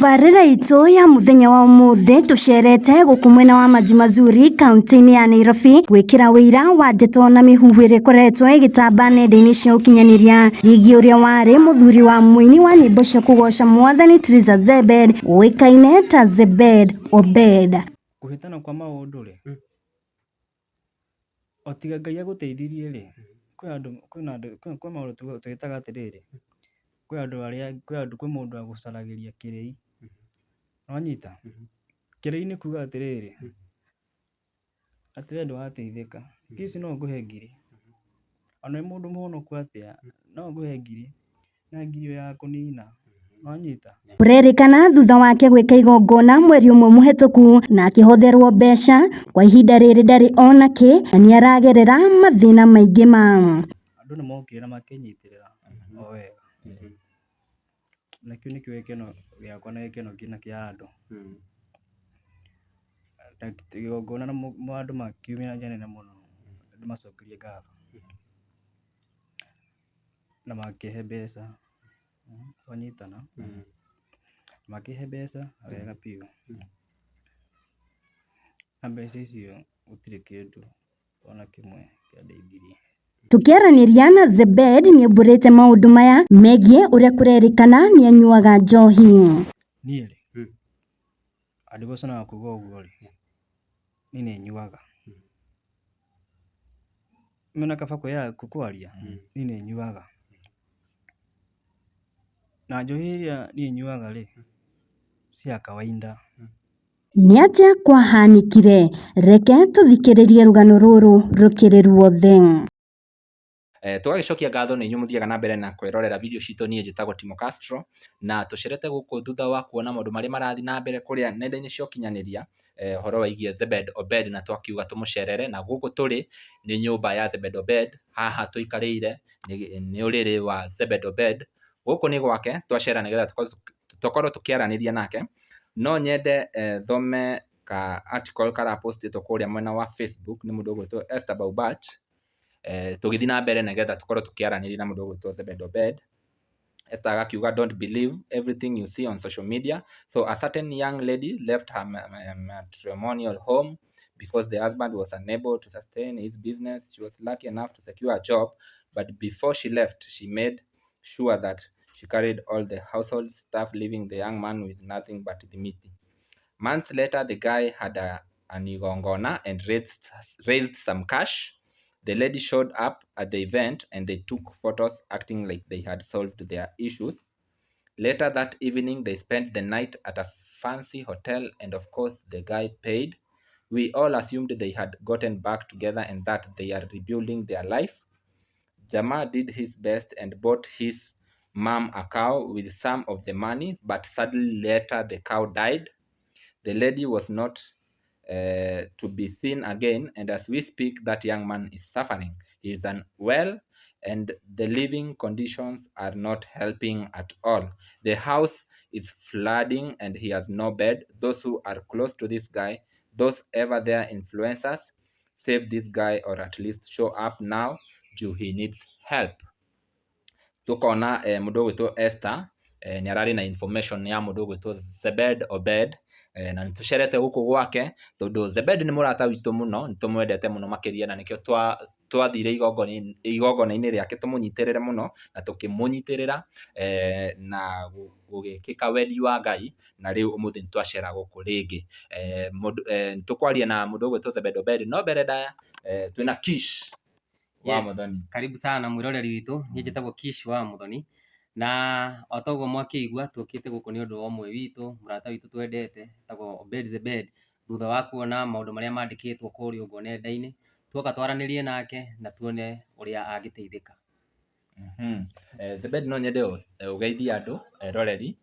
Tabarĩra itũ ya mũthenya wa ũmũthĩ tũcerete gũkũ mwena wa Maji Mazuri kaunti-inĩ ya Nairobi gwĩkĩra wĩira wa ndeto na mĩhuhu ĩrĩa ĩkoretwo ĩgĩtamba nenda-inĩ cia ũkinyanĩria rĩgiĩ ũrĩa warĩ mũthuri wa mũini wa nyĩmbo cia kũgoca Mwathani Triza Zebed ũĩkaine ta Zebed Obed. Kũhĩtana kwa maũndũ rĩ, o tiga Ngai agũteithirie rĩ, kwĩ maũndũ twĩtaga atĩrĩrĩ, kwĩ mũndũ agũcaragĩria kĩrĩi, wanyita? Kĩrĩi nĩ kuga atĩrĩrĩ, atĩ we ndũrateithĩka, ngiri no ngũhe ngiri, ona wĩ mũndũ mũhonoku atĩa, no ngũhe ngiri, na ngiri ĩyo ya kũnina, wanyita? Kũrerĩkana thutha wake gwĩka igongona mweri ũmwe mũhetũku na akĩhotherwo mbeca kwa ihinda rĩrĩ ndarĩ ona kĩ na nĩaragerera mathĩna maingĩ ma andũ nĩ mokire na makĩnyitĩrĩra o wega, na kĩu nĩkĩo gĩkeno gĩakwa na gĩkeno kĩa andũ, igongona na andũ makiumĩra njanene mũno, ndĩmacokerie ngatho na makĩhe mbeca, wanyitana, makĩhe mbeca wega biũ, na mbeca icio gũtirĩ kĩndũ ona kĩmwe kĩandeithirie. Tukĩaranĩria na Zebed nĩaumbũrĩte maũndũ maya megiĩ ũrĩa kũrerĩkana nĩanyuaga njohi. Niĩ rĩ, andigũca na kuga ũguo rĩ, niĩ nĩnyuaga, mena kaba kwaria, niĩ nĩnyuaga, na njohi iria niĩ nyuaga rĩ, cia kawaida. Nĩ atĩa kwahanĩkire? Reke tũthikĩrĩrie rũgano rũrũ rũkĩrĩ ruothe. Tũgagĩcokia ngatho nĩ inyuĩ mũthiaga na mbere na kwĩrorera video citũ. Niĩ njĩtagwo Timo Castro na tũcerete gũkũ thutha wa kuona maũndũ marĩa marathiĩ na mbere kũrĩa nenda-inĩ cia ũkinyanĩria, ũhoro wĩgiĩ Zebed Obed, na twakiuga tũmũcerere, na gũkũ tũrĩ nĩ nyũmba ya Zebed Obed. Haha tũikarĩire nĩ ũrĩrĩ wa Zebed Obed, gũkũ nĩ gwake twacera nĩgetha tũkorwo tũkĩaranĩria nake. No nyende thome ka article karapostĩtwo kũrĩa mwena wa Facebook nĩ mũndũ ũgwĩtwo Esther Baubach, tũgĩthiĩ na mbere nĩgetha tũkorwo tũkĩaranĩria na mũndũ ũgwĩtwo Zebed Obed. Esther agakiuga, don't believe everything you see on social media. So a certain young lady left her matrimonial home because the husband was unable to sustain his business. She was lucky enough to secure a job, but before she left, she made sure that she carried all the household stuff, leaving the young man with nothing but dignity. Months later, the guy had an igongona and raised some cash. The lady showed up at the event and they took photos acting like they had solved their issues. Later that evening, they spent the night at a fancy hotel and of course the guy paid. We all assumed they had gotten back together and that they are rebuilding their life. Jama did his best and bought his mom a cow with some of the money, but sadly later the cow died. The lady was not to be seen again, and as we speak, that young man is suffering. He is unwell, and the living conditions are not helping at all. The house is flooding, and he has no bed. Those who are close to this guy, those ever their influencers, save this guy or at least show up now. He needs help. Tukona mũndũ ũgwĩtwo Esther nĩ ararĩ na information ya mũndũ ũgwĩtwo Zebed Obed, na nĩtũcerete gũkũ gwake tondũ Zebed nĩ mũrata witũ mũno, nĩtũmwendete mũno makĩria, na nĩkĩo twathire igongona-inĩ rĩake tũmũnyitĩrĩre mũno na tũkĩmũnyitĩrĩra na gũgĩkĩka wendi wa Ngai, na rĩu ũmũthĩ nĩtwacera gũkũ rĩngĩ. Tũkwaria na mũndũ ũgwĩtwo Zebed Obed, no mbere ndaya twĩna Kish wa Muthoni. Karibu sana mwĩroreri witũ, niĩ njĩtagwo Kish wa Muthoni, na o toguo mwakĩigua tũkĩte gũkũ nĩ ũndũ wa ũmwe witũ, mũrata witũ twendete etagwo Obed Zebed. Thutha wa kuona maũndũ marĩa mandĩkĩtwo kũrĩa ũguo nenda-inĩ, tuoka twaranĩrie nake na tuone ũrĩa angĩteithĩka. Zebed, no nyende ũgeithie andũ eroreri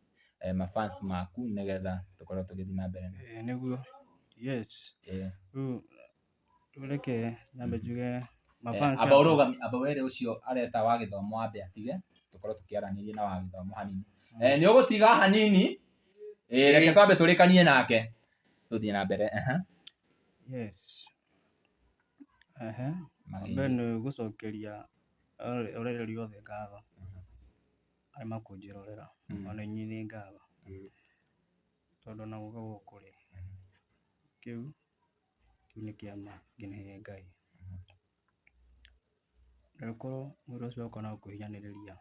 mafans maku nĩgetha tũkorwo tũgĩthiĩ na mbere. Nĩguo, yes, rĩu reke nyambe njuge mafans aba were ũcio areta wa gĩthomo wambe atige tũkorwo tũkĩaranĩria na wa gĩthomo hanini. Nĩ ũgũtiga hanini, reke twambe tũrĩkanie nake tũthiĩ na mbere. Yes, mbere nĩ gũcokeria ũrereri othe ngatho arĩa makũnjĩrorera, ona inyuĩ nĩ ngatho. tondũ ona gũka gũkũ rĩ, kĩu nĩ kĩama ngĩnĩire Ngai. Angĩkorwo wĩra ũcio wakwa no kũhinyanĩrĩria,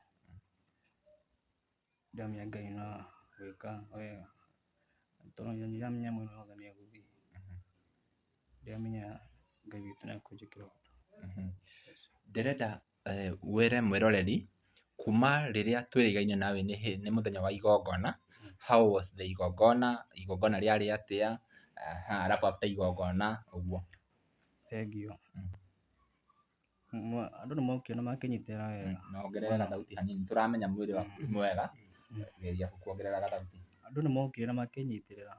ndamenya Ngai no gwĩka wega, tondũ ndiramenya mwena wothe nĩ egũthiĩ, ndiramenya Ngai witũ nĩ ekũnjĩkĩra ũhoro. Ndĩrenda wĩre mwĩroreri kuma rĩrĩa twĩrĩgaine nawe nĩ mũthenya wa igongona, how was the igongona rĩarĩ atĩa, arabu after igongona ũguo. Thengiũ. Andũ nĩ mokire na makĩnyitĩrĩra wega. Na ongerera gathauti hanini, tũramenya mwĩrĩ waku ti mwega, geria kuongerera gathauti. Andũ nĩ mokire na makĩnyitĩrĩra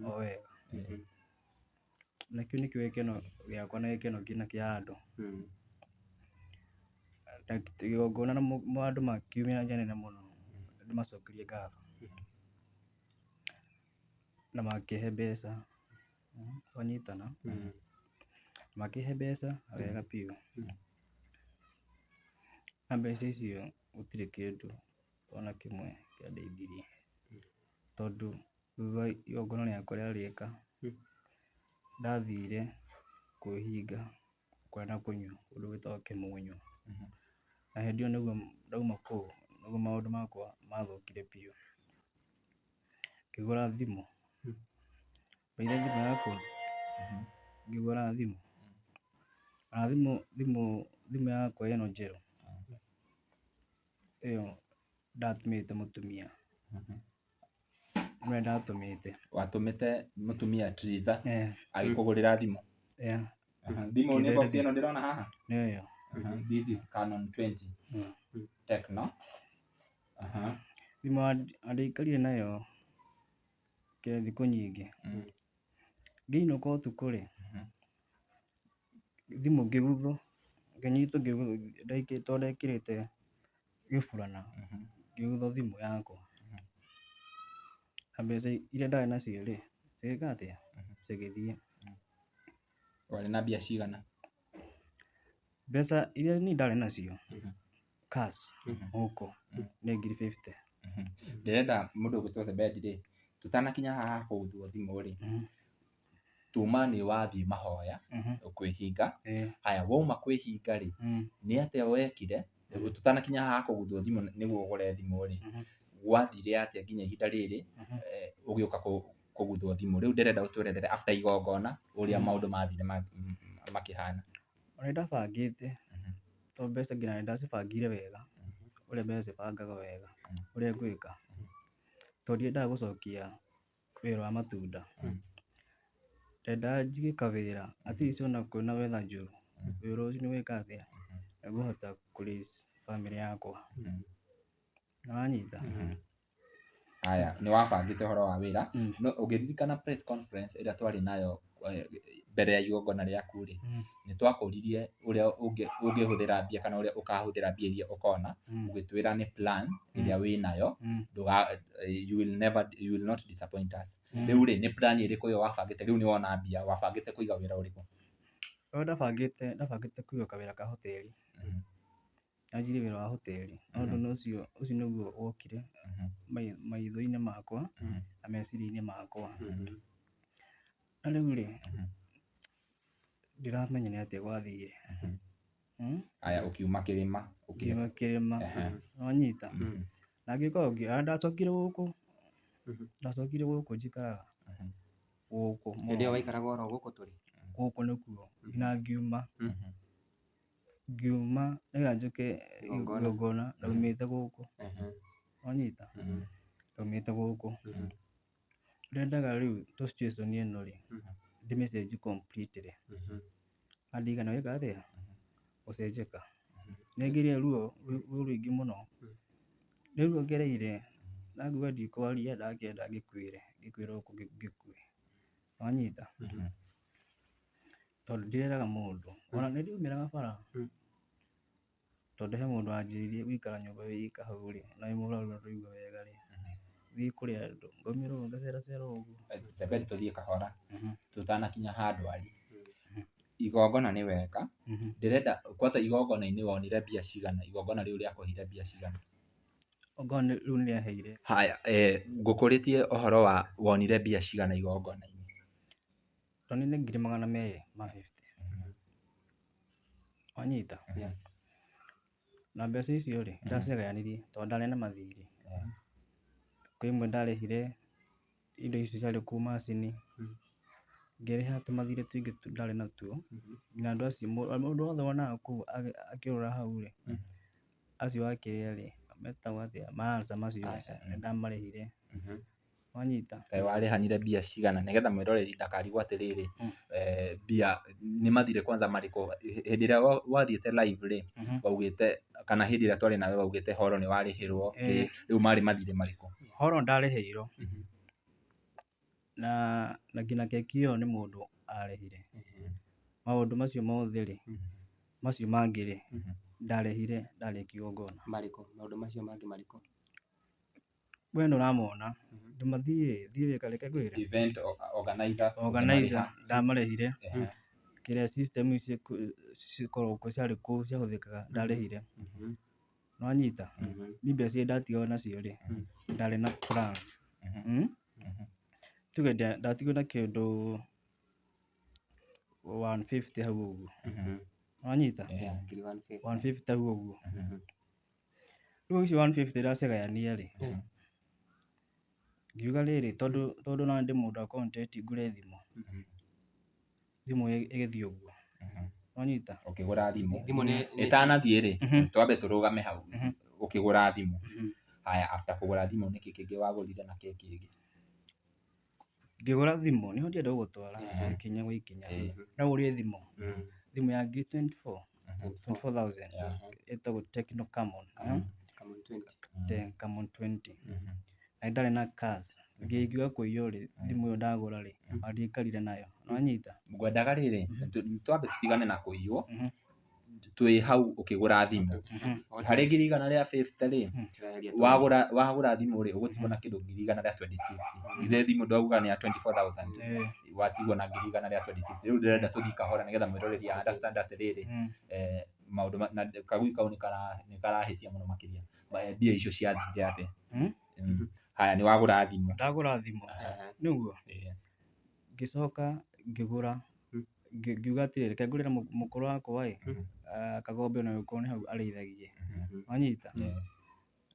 o wega, na kĩu nĩkĩo gĩkeno gĩakwa na gĩkeno nginya kĩa andũ. Igongona na andũ makiumĩra njanene mũno, ndĩmacokerie ngatho na makĩhe mbeca, twanyitana, makĩhe mbeca wega biũ, na mbeca icio gũtirĩ kĩndũ ona kĩmwe kĩandeithirie, tondũ thutha wa igongona rĩakwa rĩarĩka, ndathire kwĩhinga kũrĩa na kũnyua kũndũ gwĩtagwo Kĩmũnyũ, na hĩndĩ ĩyo nĩguo ndauma kũu nĩguo maũndũ makwa mathũkire biũ. Ngĩgũra thimũ, ndeithia thimũ yakwa, ngĩgũra thimũ, na thimũ yakwa ĩno njerũ, ĩyo ndatũmĩte mũtumia, nĩwe ndatũmĩte. Watũmĩte mũtumia Triza agĩkũgũrĩra thimũ? Thimũ nĩ box ĩno ndĩrona haha? Nĩyo. This is Canon 20 Tecno. Thimũ andĩikarire nayo thikũ nyingĩ, ngĩinũka ũtukũ rĩ, thimũ ngĩguthwo, ngĩnyitwo ngĩguthwo, tondũ ndekĩrĩte gĩburana, ngĩguthwo thimũ yakwa, na mbeca iria ndarĩ nacio rĩ, cigĩka atĩa, cigĩthiĩ. Warĩ na mbia cigana? Mbeca iria niĩ ndarĩ nacio cash gũkũ nĩ ngiri 50. Ndĩrenda mũndũ ũgwĩtwo Zebedi rĩ, tũtanakinya haha kũguthwo thimũ rĩ, tuma nĩ wathiĩ mahoya kwĩhinga, haya wauma kwĩhinga rĩ, nĩ atĩa wekire, tũtanakinya haha kũguthwo thimũ nĩguo ũgũre thimũ rĩ, gwathire atĩa nginya ihinda rĩrĩ ũgĩũka kũguthwo thimũ? Rĩu ndĩrenda ũtwerethere after igongona ũrĩa maũndũ mathire makĩhana. Nĩ ndabangĩte, tondũ mbeca nginya nĩ ndacibangire wega, ũrĩa mbeca cibangagwo wega, ũrĩa ngwĩka, tondũ ndiendaga gũcokia wĩra wa matunda, ndendaga njige kawĩra at least ona kwĩna weather njũru, wĩra ũcio nĩ gwĩka atĩa, nĩngũhota kũ raise family yakwa, nĩwanyita. Haya, nĩ wabangĩte ũhoro wa wĩra, no ũngĩririkana press conference ĩrĩa twarĩ nayo mbere ya igongona rĩaku rĩ, nĩ twakũririe ũrĩa ũngĩhũthĩra mbia kana ũrĩa ũkahũthĩra mbia iria ũkona, ũgĩtwĩra nĩ plan ĩrĩa wĩnayo, you will not disappoint us. Rĩu rĩ, nĩ plan ĩrĩkũ ĩyo wabangĩte, rĩu nĩ wona mbia, wabangĩte kũiga wĩra ũrĩkũ? Ndabangĩte kũiga kawĩra ka hoteli, nyanjirie wĩra wa hoteli, na ũndũ ũcio nĩguo wokire maitho-inĩ makwa na meciria-inĩ makwa, na rĩu rĩ, ndiramenya nĩ atĩa gwathire. Haya, ũkiuma kĩrĩma, nĩwanyita, na ngĩkorwo ndacokire gũkũ njikaraga gũkũ. Hĩndĩ ĩyo waikaraga oro gũkũ tũrĩ? Gũkũ nĩkuo, nginya ngiuma nĩgetha njũke igongona, ndaumĩte gũkũ, wanyita, ndaumĩte gũkũ. Ndendaga rĩu situation ĩno rĩ, ndĩmĩcenjie completely, na ndigana gwĩka atĩa, gũcenjeka. Nĩngĩrire ruo rũingĩ mũno, rĩu ngereire na nguga ndikwaria, ndakĩenda ngĩkuĩre gũkũ ngĩkue, wanyita, tondũ ndireraga mũndũ, ona nĩ ndiumĩraga bara, tondũ he mũndũ wanjĩrĩirie gũikara nyũmba wĩ hau rĩ, na wĩ mũrwaru na ndũraigua wega rĩ, thiĩ kũrĩ andũ, ngaumĩra ũguo ngaceracera ũguo. Zebedi tũthiĩ kahora, tũtanakinya handũ arĩ, igongona nĩ weka, ndĩrenda kwanza igongona-inĩ wonire mbia cigana, igongona rĩu rĩakũheire mbia cigana? Ogona rĩu nĩaheire. Haya, ngũkũrĩtie ũhoro wa wonire mbia cigana igongona-inĩ? Ndonire 250,000. Wanyita? Na mbeca icio rĩ ndacigayanirie tondũ ndarĩ na mathirĩ. Kwĩ imwe ndarĩhire indo icio ciarĩ kũu macini, ngĩrĩha tũmathirĩ tũingĩ ndarĩ natuo, na andũ acio mũndũ wothe wonaga kũu akĩũrũra hau rĩ, acio akĩrĩa rĩ metagwo atĩa, maansa macio nĩndamarĩhire. Wanyita? Kaĩ warĩhanire mbia cigana nĩgetha mwĩroreri ndakarigwo atĩrĩrĩ, mbia nĩ mathirĩ kwanza marĩkũ? Hĩndĩ ĩrĩa wathiĩte live rĩ waugĩte, kana hĩndĩ ĩrĩa twarĩ nawe waugĩte horo nĩ warĩhĩrwo, rĩu marĩ mathirĩ marĩkũ? Horo ndarĩhĩirwo na nginya keki ĩyo nĩ mũndũ arĩhire. Maũndũ macio mothe rĩ, macio mangĩ rĩ ndarĩhire ndarĩkia igongona. Marĩkũ maũndũ macio mangĩ marĩkũ? We nĩũramona, ndũmathiĩ wĩka reke ngwĩre. Event organizer ndamarĩhire, kĩrĩa system icio cikoragwo kuo ciarĩ kũu ciahũthĩkaga ndarĩhire. Nĩwanyita? Niĩ mbeca iria ndatigagwo nacio rĩ ndarĩ na plan. Tuge ndatigwo na kĩndũ 150 hau ũguo. Nĩwanyita? 150 hau ũguo. Rĩu icio 150 ndacigayania rĩ ngiuga rĩrĩ, tondũ na ndĩ mũndũ wa content ngũre thimũ ĩgĩthiĩ ũguo. Wanyita? Ũkĩgũra thimũ ĩtanathiĩ rĩ, twambe tũrũgame hau. Ũkĩgũra thimũ, haya after kũgũra thimũ nĩkĩ kĩngĩ wagũrire na kĩĩ kĩngĩ? Ngĩgũra thimũ nĩho ndienda gũgũtwara ikinya gwa ikinya. Ndagũrire thimũ ya ngiri 24,000 ĩtagwo Tecno Camon 20 na ndarĩ na cash. Ngĩigua kũiywo rĩ thimũ ĩyo ndagũra rĩ ndiaikarire nayo. Nĩwanyita? Ngwendaga rĩrĩ twambe tũtigane na kũiywo, twĩ hau ũkĩgũra thimũ harĩ 150 rĩ wagũra thimũ rĩ ũgũtigwo na kĩndũ 126. Ithe thimũ ndauga nĩ ya 24,000 watigwo na 126. Rĩu ndĩrenda tũthiĩ kahora nĩgetha mwĩroreri understand atĩrĩrĩ, maũndũ na kagui kau nĩkarahĩtia mũno makĩria. Mbia icio ciathire atĩa? Haya nĩ wagũra thimũ? Ndagũra thimũ nĩguo ngĩcoka ngĩgũra, ngiuga atĩrĩrĩ reke ngũrĩre mũkũrũ wakwa kagombe na gũkorwo nĩ hau arĩithagie. Wanyita?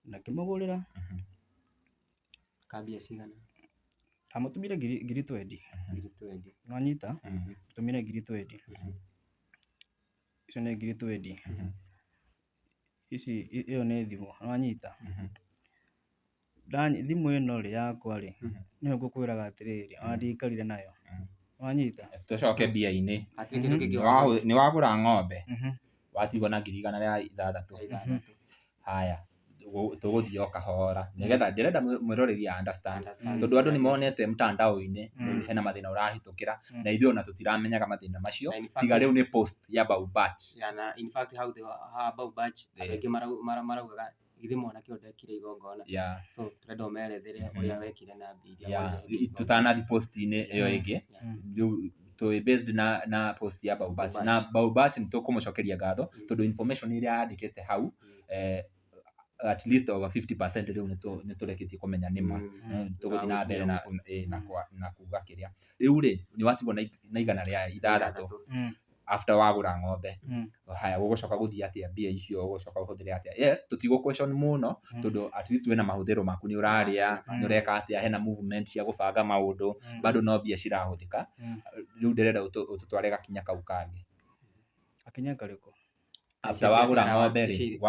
Na ngĩmũgũrĩra. Kambia cigana? Ndamũtũmĩire ngiri 20. Nĩwanyita? Tũmĩre ngiri 20. Icio nĩ ngiri 20. Ĩyo nĩ thimũ. Nĩwanyita? Thimũ ĩno rĩ yakwa rĩ nĩyo ngũkwĩraga atĩrĩrĩ ona ndiaikarire nayo. Wanyita? Tũcoke mbia-inĩ. Nĩ wagũra ng'ombe watigwo na 106,000. Haya tũgũthiĩ o kahora nĩgetha ndĩrenda mwĩroreri understand, tondũ andũ nĩmonete mtandao-inĩ hena mathĩna ũrahĩtũkĩra na ithuĩ ona tũtiramenyaga mathĩna macio tiga rĩu nĩ post ya Bau Batch. In fact hau Bau Batch aingĩ maraugaga githĩ mwanake ũyũ ndekire igongona. So tũrenda ũmerethere ũrĩa wekire na mbia iria tũtanathiĩ post-inĩ ĩyo ĩngĩ rĩu tũĩ based na post ya Bau Batch, na Bau Batch nĩtũkũmũcokeria ngatho tondũ information iria yandĩkĩte hau at least over 50% rĩu nĩtũrĩkĩtie kũmenya nĩma. Tũgũthiĩ na mbere na kuga kĩrĩa rĩu rĩ nĩwatigwo na igana rĩa 6 after wagũra ng'ombe. Haya gũgũcoka gũthiĩ atĩa mbia icio ũgũcoka ũhũthĩre atĩa? Yes tũtigũ question mũno tondũ at least wĩna mahũthĩro maku nĩ ũrarĩa nĩ ũreka atĩa, hena movement cia gũbanga maũndũ bado no mbia cirahũthĩka. Rĩu ndĩrenda ũtũtware gakinya kau kangĩ. Gakinya karĩkũ? After wagũra ng'ombe rĩ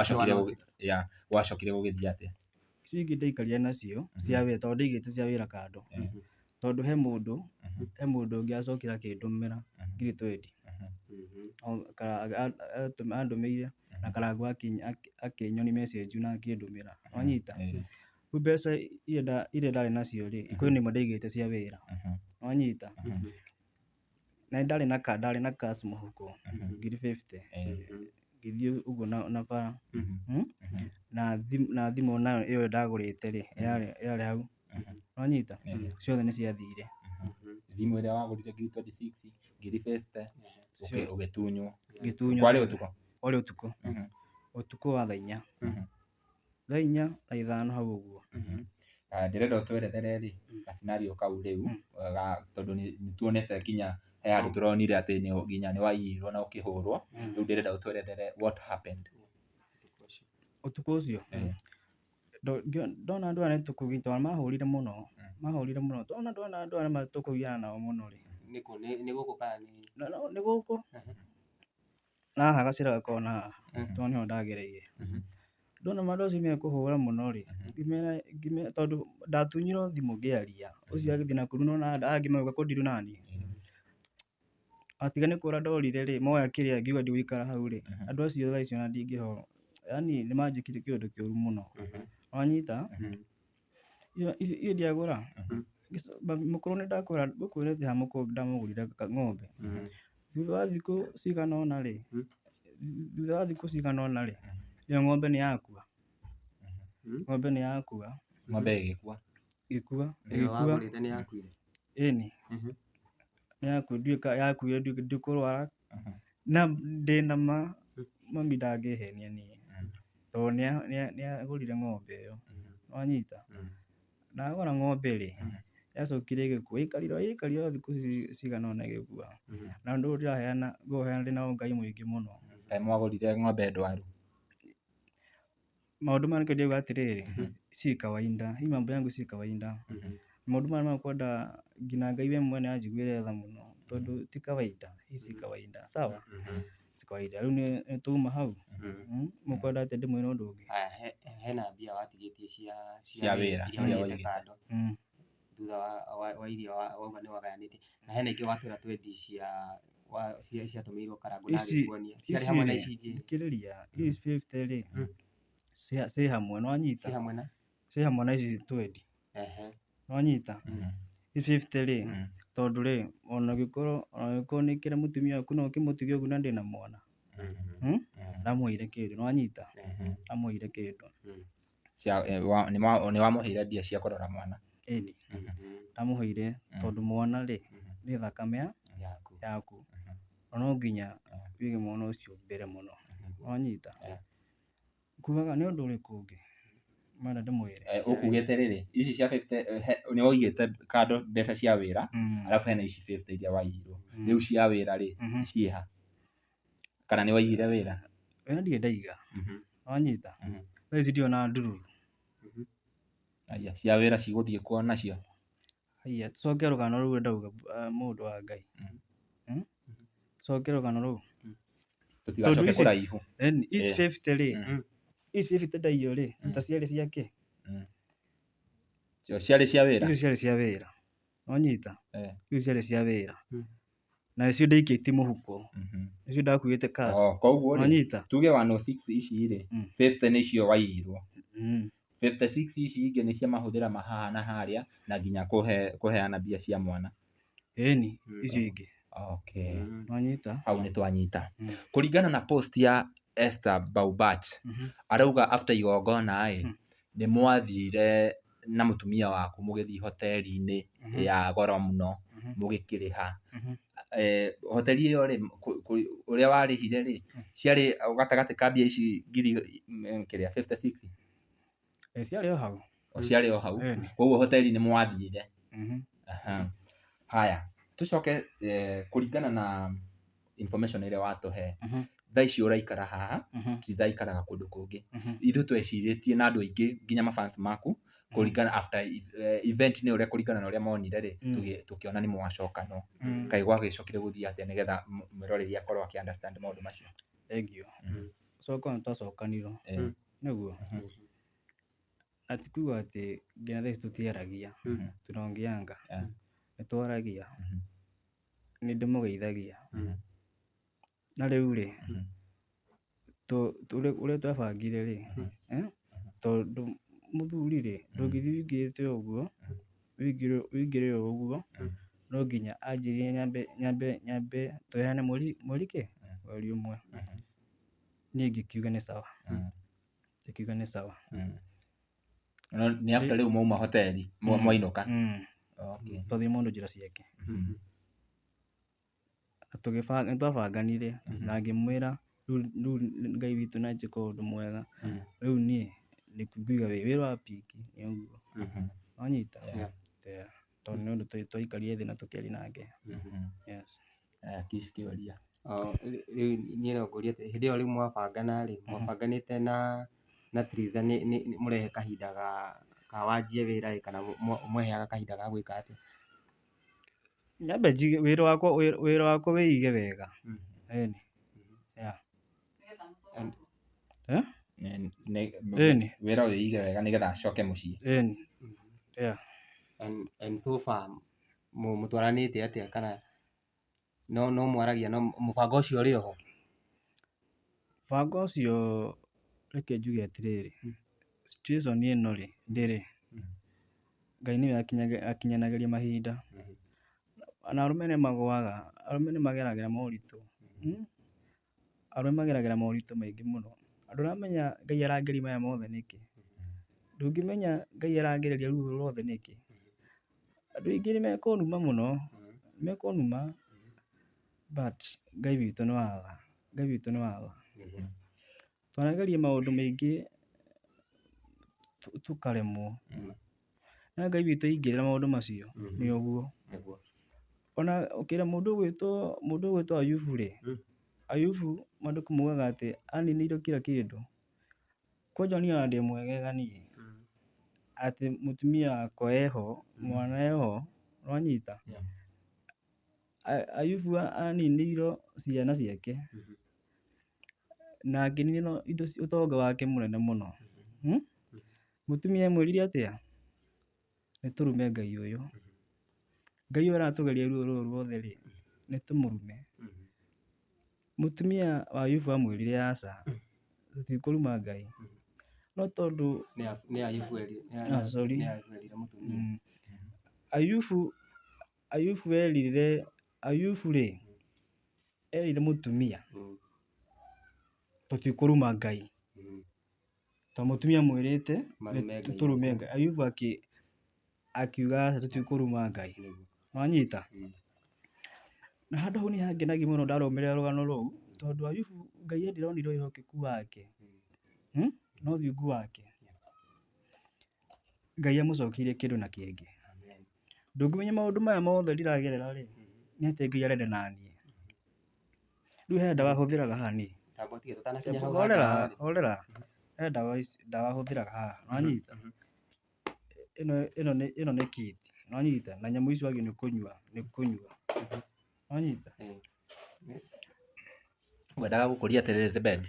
wacokire gũgĩthiĩ atĩa? Icio ingĩ ndaikarire nacio cia wĩra tondũ ndaigĩte cia wĩra kando, tondũ he mũndũ ũngĩ acokire akĩndũmĩra ngiri 20 andũmĩire na Karangũ akĩnyonia message na akĩndũmĩra. Wanyita? Rĩu mbeca iria ndarĩ nacio rĩ kwĩ imwe ndaigĩte cia wĩra. Wanyita? Na ndarĩ na cash mũhuko ngiri 50 ngĩthiĩ ũguo na bara na thimũ nayo ĩyo ndagũrĩte rĩ yarĩ hau. Wanyita? Ciothe nĩciathire. Thimũ ĩrĩa wagũrire ngiri 26, ngiri 50 ũgĩtunywo. Ngĩtunywo. Kwarĩ ũtukũ? Warĩ ũtukũ wa thaa 4. thaa 4 thaa 5 hau ũguo. Ndĩrenda ũtwerethere rĩ ga scenario kau rĩu tondũ nĩ tuonete nginya he handũ tũronire atĩ nginya nĩ waiyirwo na ũkĩhũrwo. Rĩu ndĩrenda ũtwerethere what happened Ũtukũ ũcio ndona andũ aya nĩ tũkũgitwo mahũrire mũno ndona andũ aya tũkũgiana nao mũno rĩ, nĩ gũkũ kana nĩ gũkũ na haha gacĩra gakona haha tondũ nĩho ndagereire. Ndona andũ acio mekũhũra mũno rĩ, tondũ ndatunyirwo thimũ ngĩaria, ũcio agĩthiĩ nakũu nona angĩmoka kũndiru naniĩ, atiga nĩ kũra ndorire rĩ, moya kĩrĩa ngiuga ndigũikara hau rĩ, andũ acio thaa icio ona ndingĩhorwo, yani nĩ manjĩkire kĩũndũ kĩũru mũno, wanyita. Iyo ndiagũra mũkũrũ nĩ ndakwĩra ngũkwĩrĩte ha mũkũrũ ndamũgũrire ng'ombe, thutha wa thikũ cigana ũna rĩ, iyo ng'ombe nĩ yakua. ng'ombe ĩgĩkua ĩni nĩ yakua yakuire ndikũrwara na ndĩna mami ndangĩhenia niĩ tondũ nĩ agũrire ng'ombe ĩyo, wanyita. Na agũra ng'ombe rĩ, yacokire ĩgĩkua, ĩikarire thikũ cigana ũna ĩgĩkua, na ũndũ ũyũ ngũheana ndĩna ũngai mũingĩ mũno. kaĩ mwagũrire ng'ombe ndwaru? Maũndũ maya nĩkĩo ndiuga atĩrĩrĩ, si kawaida, hii mambo yangu si kawaida. Maũndũ maya makwenda nginya Ngai we mwene anjiguĩre tha mũno tondũ ti kawaida, hii si kawaida, sawa, si kawaida. Rĩu nĩ tuma hau, mũkwenda atĩ ndĩmwĩre ũndũ ũngĩ? Hena mbia watigĩtie cia wĩra iria waigĩte kando thutha wa iria wauga nĩ wagayanĩtie, na hena ingĩ watwĩra twendi ciatũmĩirwo Karangũ na agĩkuonia, ciarĩ hamwe na ici ingĩ thikĩrĩria, ici 50 rĩ ciĩ hamwe, nĩwanyita, ciĩ hamwe na ici twendi, nĩwanyita. Ici 50 rĩ, tondũ rĩ ona ũngĩkorwo nĩ kĩrĩa mũtumia waku no ũkĩmũtige ũguo na ndĩna mwana, ndamũheire kĩndũ, nĩwanyita, ndamũheire kĩndũ. Nĩ wamũheire mbia cia kũrora mwana? Ĩni ndamũheire tondũ mwana rĩ nĩ thakame yaku, no nginya wĩige mwana ũcio mbere mũno, wanyita. Ngugaga nĩ ũndũ ũrĩkũ ũngĩ mwenda ndĩmwĩre? Ũkugĩte rĩrĩ, ici cia 50 nĩ woigĩte kando mbeca cia wĩra, alafu hena ici 50 iria waiyirwo. Rĩu cia wĩra rĩ ciĩ ha? Kana nĩ waigire wĩra? Wĩra ndirĩ ndaiga, wanyita. Thaa ici ndiona ndururu. Cia wĩra cigũthiĩ kwao nacio? Haiya, tũcoke rũgano rũu ndauga mũndũ wa Ngai, tũcoke rũgano rũu tũtigacoke kũraihu. Ici 50 rĩ, ici 50 ndaiywo rĩ, ta ciarĩ ciake, ciarĩ cia wĩra? icio ciarĩ cia wĩra, wanyita, icio ciarĩ cia wĩra na nĩcio ndaikĩtie mũhuko, nĩcio ndakuĩte cash, wanyita. Tuge 106 ici rĩ, 50 nĩcio waiyirwo, 56 ici ingĩ nĩ cia mahũthĩra mahaha na harĩa na nginya kũheana mbia cia mwana. Ĩni icio ingĩ. Okay. Wanyita? Hau nĩ twanyita. Kũringana na post ya Esther Baubach, arauga after igongona nĩ mwathire na mũtumia waku mũgĩthiĩ hoteli-inĩ ya goro mũno mũgĩkĩrĩha. Hoteli ĩyo rĩ, ũrĩa warĩhire rĩ, ciarĩ gatagatĩ ka mbia ici ngiri 56? Ciarĩ o hau. Ciarĩ o hau, koguo hoteli nĩ mwathire. Haya, tũcoke kũringana na information ĩrĩa watũhe, thaa ici ũraikara haha, ti thaa ikaraga kũndũ kũngĩ. Ithuĩ twecirĩtie na andũ aingĩ nginya mafans maku kũringana after event-inĩ ũrĩa kũringana na ũrĩa monire rĩ, tũkĩona nĩ mwacoka no. Kaĩ gwagĩcokire gũthiĩ atĩa nĩgetha mwĩroreri akorwo akĩ understand maũndũ macio? Thengiũ. Gũcoka nĩ twacokanirwo, nĩguo. Na ti kuuga atĩ nginya thaa ici tũtiaragia, tunaongeanga, nĩ twaragia, nĩ ndĩmũgeithagia. Na rĩu rĩ, ũrĩa twabangire rĩ, tondũ mũthuri rĩ, ndũngĩthiĩ wĩingĩrĩte ũguo, wĩingĩre ũguo, no nginya anjĩrie nyambe tũheane mweri ũmwe. Niĩ ngĩkiuga nĩ sawa, ngĩkiuga nĩ sawa. Nĩ after rĩu mwauma hoteli mwainũka? Twathiĩ mũndũ njĩra ciake. Nĩ twabanganire na ngĩmwĩra rĩu Ngai witũ nĩ anjĩka ũndũ mwega, rĩu niĩ nĩkuga wĩra wa piki nĩ ũguo wanyita tondũ nĩ ũndũ twaikarire thĩ na tũkĩaria nake. Yes. Kish kĩũria. Rĩu niĩ no ngũrie hĩndĩ ĩyo rĩu mwabangana rĩ, mwabanganĩte na Triza nĩ mũrehe kahinda ka wanjie wĩra kana mweheaga kahinda ga gwĩka atĩa? Nyambe njige wĩra wakwa wĩige wega. Ĩni. Wĩra wĩige wega nĩgetha acoke mũciĩ. Ĩni. And so far mũtwaranĩte atĩa kana no mwaragia mũbango ũcio ũrĩ oho? Mũbango ũcio reke njuge atĩrĩrĩ, situation ĩno rĩ ndĩrĩ, Ngai nĩwe akinyanagĩria mahinda na arũme nĩ magũaga, arũme nĩ mageragĩra moritũ, arũme mageragĩra moritũ maingĩ mũno. Andũ aramenya Ngai arangeria maya mothe nĩkĩ? Ndũngĩmenya Ngai arangereria ruo rũrũ ruothe nĩkĩ? Andũ aingĩ nĩ mekũnuma mũno, mekũnuma but Ngai witũ nĩ wa tha, Ngai witũ nĩ wa tha. Twanageria maũndũ maingĩ tũkaremwo, na Ngai witũ aingĩrĩra maũndũ macio nĩ ũguo. Ona ũkĩra mũndũ ũgwĩtwo Ayubu rĩ, Ayubu maandĩko maugaga atĩ aninĩirwo kila kĩndũ. Kwanja niĩ ona ndĩ mwegega niĩ atĩ mũtumia wakwa eho, mwana eho, nĩwanyita? Ayubu aninĩirwo ciana ciake na akĩninĩrwo ũtonga wake mũnene mũno. Mũtumia amwĩrire atĩa? Nĩ tũrume Ngai ũyũ. Ngai ũyũ aratũgeria ruo rũrũ ruothe rĩ, nĩ tũmũrume. Mũtumia wa Ayubu amwĩrire aca, tũtikũruma Ngai. No tondũ nĩ Ayubu erire mũtumia. Ayubu erire, Ayubu rĩ erire mũtumia tũtikũruma Ngai. Tondũ mũtumia amwĩrĩte tũrume Ngai. Ayubu akiuga aca tũtikũruma Ngai. Nĩwanyita? Na handũ hau nĩ hangenagia mũno ndarũmĩrĩra rũgano rũu tondũ Ayubu Ngai ndironire wĩhokeku wake na ũthingu wake. Ngai amũcokeirie kĩndũ na kĩngĩ. Ndũngĩmenya maũndũ maya mothe ndiragerera rĩ, nĩ atĩ Ngai arenda naniĩ. Rĩu he ndawa hũthĩraga haha niĩ. Horera. He ndawa hũthĩraga haha. Nĩwanyita? Ĩno nĩ kiti. Nĩwanyita? Na nyamũ icio wagio nĩ kũnyua. Nĩwanyita? Ngwendaga gũkũria atĩrĩrĩ Zebed.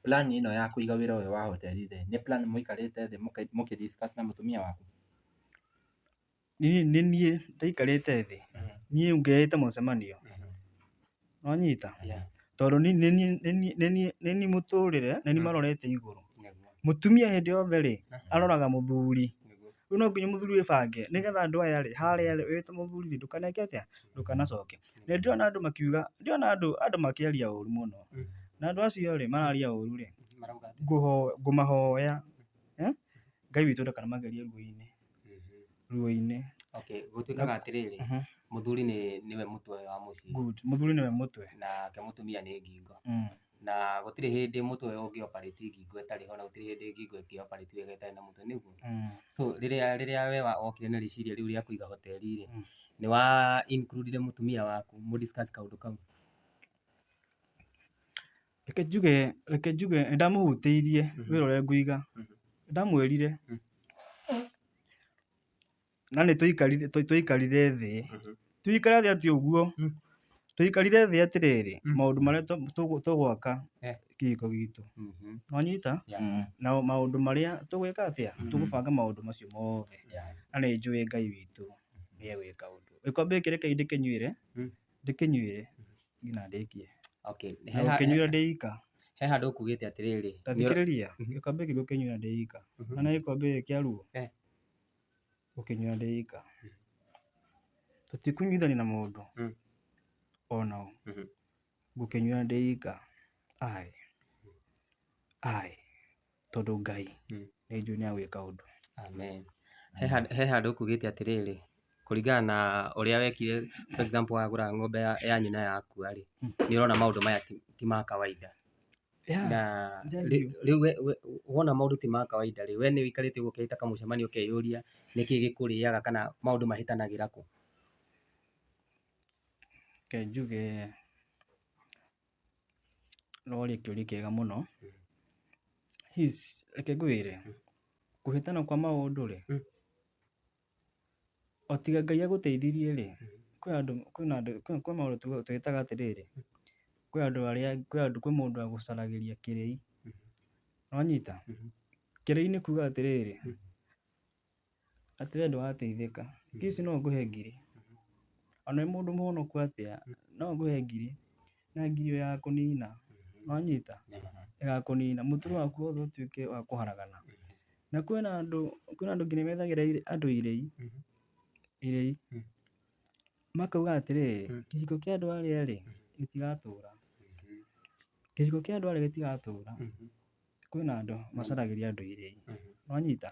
Plan ĩno ya kũiga wĩra ũyũ wa hoteli rĩ, nĩ plan mũikarĩte thĩ mũkĩ-discuss na mũtumia waku? Nĩ niĩ ndaikarĩte thĩ. Niĩ ngĩete mũcemanio. Nĩwanyita? Tondũ nĩ niĩ mũtũrĩre, nĩ niĩ marorete igũrũ. Mũtumia hĩndĩ yothe rĩ, aroraga mũthuri. Rĩu no nginya mũthuri wĩbange nĩgetha andũ aya rĩ, harĩa rĩ, wĩta mũthuri rĩ, ndũkaneke atĩa? Ndũkanacoke. Nĩ ndĩrona andũ makiuga, ndĩrona andũ makĩaria ũru mũno. Na andũ acio rĩ, mararia ũru rĩ, ngũmahoya Ngai witũ ndakanamagerie ruo-inĩ. Okay, gũtuĩkaga atĩrĩrĩ, mũthuri nĩwe mũtwe wa mũciĩ. Good, mũthuri nĩwe mũtwe. Nake mũtumia nĩ ngingo. Na gũtirĩ hĩndĩ mũtwe ũngĩ-operate ngingo ĩtarĩ ho na gũtirĩ hĩndĩ ngingo ĩngĩ-operate wega ĩtarĩ na mũtwe, nĩguo? So rĩrĩa we wokire na rĩciria rĩu rĩa kũiga hoteli rĩ, nĩ wa include mũtumia waku mũ-discuss kaũndũ kau? Reke njuge nĩ ndamũhutĩirie wĩra ũrĩa ngũiga. Ndamwĩrire na nĩ twaikarire thĩ. Tũikare thĩ atĩ ũguo. Tũikarire thĩ atĩrĩrĩ, maũndũ marĩa tũgwaka kĩhiko gitũ. Nĩwanyita? Na maũndũ marĩa tũgwĩka atĩa? Tũgũbanga maũndũ macio mothe. Na nĩ njũĩ Ngai witũ nĩ egwĩka ũndũ. Gĩkombe gĩkĩ reke ndĩkĩnyuĩre nginya ndĩkie. Na gũkĩnyuĩra ndĩ ika. He handũ ũkugĩte atĩrĩrĩ. Ta thikĩrĩria, gĩkombe gĩkĩ gũkĩnyuĩra ndĩ ika. Na gĩkombe gĩkĩ kĩa ruo gũkĩnyuĩra ndĩ ika. Tũtikũnyuithania na mũndũ ona ũ. Gũkĩnyuĩra ndĩ ika. Tondũ Ngai nĩ njũĩ nĩ egwĩka ũndũ. Amen. He handũ ũkugĩte atĩrĩrĩ, kũringana na ũrĩa wekire, for example wagũra ng'ombe ya nyina yakua rĩ, nĩ ũrona maũndũ maya ti ma kawaida. na thengiũ. rĩu wona maũndũ ti ma kawaida rĩ, we nĩ wĩikarĩte ũguo ũkĩhĩta kamũcemanio ũkeyũria nĩkĩ gĩkũrĩaga kana maũndũ mahĩtanagĩra kũ? Reke njuge nĩworia kĩũria kĩega mũno. Reke ngwĩre kũhĩtana kwa maũndũ rĩ, o tiga Ngai agũteithirie rĩ, kwĩ maũndũ twĩtaga atĩrĩrĩ, kwĩ mũndũ agũcaragĩria kĩrĩi, nĩwanyita? Kĩrĩi nĩ kuga atĩrĩrĩ, atĩ we ndũrateithĩka, no ngũhe ngiri, ona wĩ mũndũ mũhonoku atĩa, no ngũhe ngiri, na ngiri ĩyo ya kũnina, nĩwanyita? Ĩgakũnina, mũtũrĩre waku wothe ũtuĩke wa kũharagana. Na kwĩna andũ nginya methagĩra andũ irĩi, makauga atĩrĩrĩ, kĩhiko kĩa andũ arĩa rĩ gĩtigatũra, kĩhiko kĩa andũ arĩa gĩtigatũra. Kwĩna andũ macaragĩria andũ irĩi, nĩwanyita?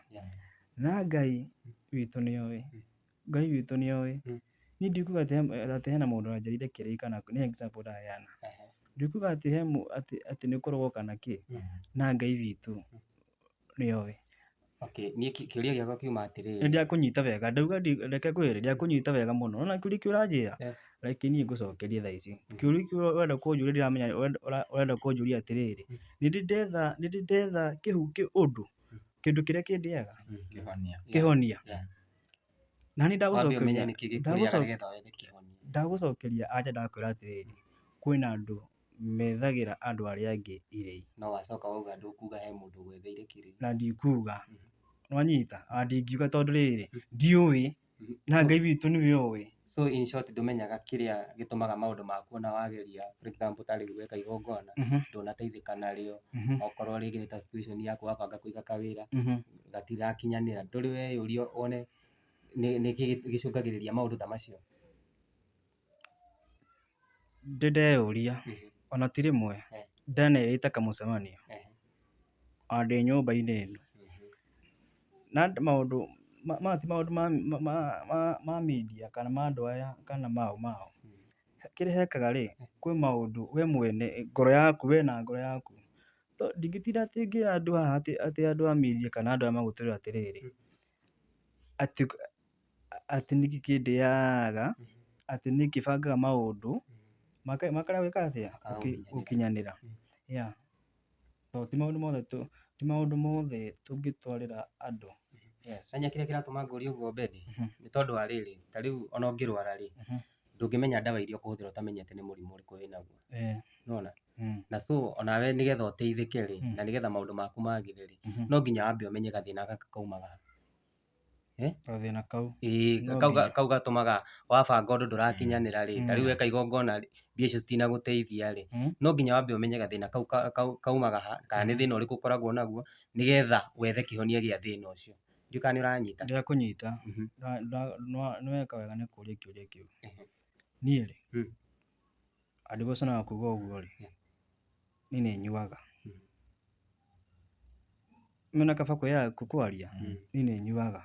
Na Ngai witũ nĩoĩ, Ngai witũ nĩoĩ. Niĩ ndikuga atĩ hena mũndũ wanjarĩire kĩrĩi kana nĩ example ndaheana, ndikuga atĩ nĩ kũrogwo kana kĩ, na Ngai witũ nĩoĩ. Niĩ kĩũria gĩakwa kiuma atĩrĩrĩ, nĩndakũnyita wega, ndauga reke ngwĩre ndakũnyita wega mũno, ona kĩũria kĩu ũranjĩra, reke niĩ ngũcokerie thaa ici. Kĩũria kĩu ũrenda kũnjũria ndĩramenya ũrenda kũnjũria atĩrĩrĩ, nĩndĩ ndetha ũndũ, kĩndũ kĩrĩa kĩndĩaga kĩhonia, na niĩ ndagũcokeria anja ndakwĩra atĩrĩrĩ, kwĩna andũ methagĩra andũ arĩa angĩ irĩi. No wacoka wauga ndũkuga he mũndũ ũgwetheire kĩrĩi. Na ndikuga, nĩwanyita? Na ndingiuga tondũ rĩrĩ, ndiũĩ, na Ngai witũ nĩwe ũĩ. So in short ndũmenyaga kĩrĩa gĩtũmaga maũndũ maku ona wageria, for example ta rĩu gwĩka igongona, ndũnateithĩka narĩo, okorwo rĩngĩ nĩ ta situation yaku wabanga kũiga kawĩra, gatirakinyanĩra, ndũrĩ weyũria wone nĩkĩ gĩcũngagĩrĩria maũndũ ta macio? Ndeyũria, ona ti rĩmwe, ndaneĩta kamũcemanio, ona ndĩ nyũmba-inĩ ĩno, na maũndũ ti maũndũ ma media kana ma andũ aya kana mao, kĩrĩa hekaga rĩ, kwĩ maũndũ we mwene ngoro yaku, we na ngoro yaku, ndingĩtinda atĩ ngĩra andũ haha atĩ andũ a media kana andũ aya magũtũĩra atĩrĩrĩ, atĩ nĩkĩ kĩndĩaga, atĩ nĩkĩ bangaga maũndũ makarega gwĩka atĩa, gũkinyanĩra. Ti maũndũ mothe tũngĩtwarĩra andũ. Nanya kĩrĩa kĩratũma ngũrie ũguo Obedi, nĩ tondũ wa rĩrĩ, ta rĩu ona ũngĩrwara rĩ, ndũngĩmenya ndawa iria ũkũhũthĩra ũtamenyete nĩ mũrimũ ũrĩkũ wĩnaguo, nĩwona? Na so onawe nĩgetha ũteithĩke rĩ, na nĩgetha maũndũ maku magĩre rĩ, no nginya wambe ũmenye gathĩna gaka kaumaga ha. Gathĩna kau? Kau gatũmaga wabanga ũndũ ndũrakinyanĩra rĩ, ta rĩu weka igongona rĩ, mbia icio citinagũteithia rĩ, no nginya wambe ũmenye gathĩna kau kaumaga ha, kana nĩ thĩna ũrĩkũ ũkoragwo naguo, nĩgetha wethe kĩhonia gĩa thĩna ũcio. Ndiũĩ kana nĩũranyita? Ndĩrakũnyita, nĩweka wega nĩ kũũria kĩũria kĩu. Niĩ rĩ, andigũcina na kuga ũguo rĩ, niĩ nĩnyuaga. Mena kaba kwaria, niĩ nĩnyuaga.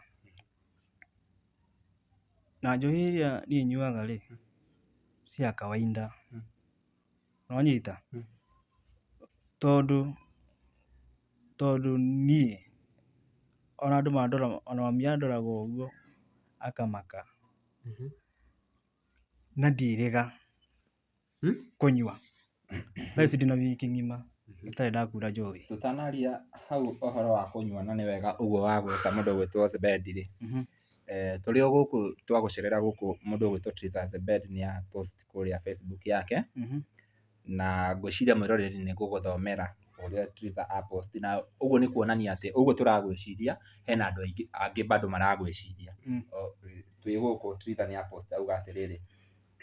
Na njohi iria niĩ nyuaga rĩ, cia kawaida, nĩwanyita? Tondũ niĩ ona andũ mandora, ona mami andoraga ũguo akamaka, na ndirĩga kũnyua. Thaa ici ndĩna wiki ng'ima itarĩ ndakura njohi. Tũtanaria hau ũhoro wa kũnyua na nĩ wega ũguo wa gwĩta mũndũ ũgwĩtwo Zebedi rĩ, tũrĩ o gũkũ twagũcerera gũkũ mũndũ ũgwĩtwo Tritha Zebedi nĩ post kũrĩa Facebook yake, na ngwĩciria mwĩroreri nĩ ngũgũthomera ũrĩa Tritha post, na ũguo nĩ kuonania atĩ ũguo tũragwĩciria hena andũ angĩ bado maragwĩciria. Twĩ gũkũ Tritha nĩ post auga atĩrĩrĩ,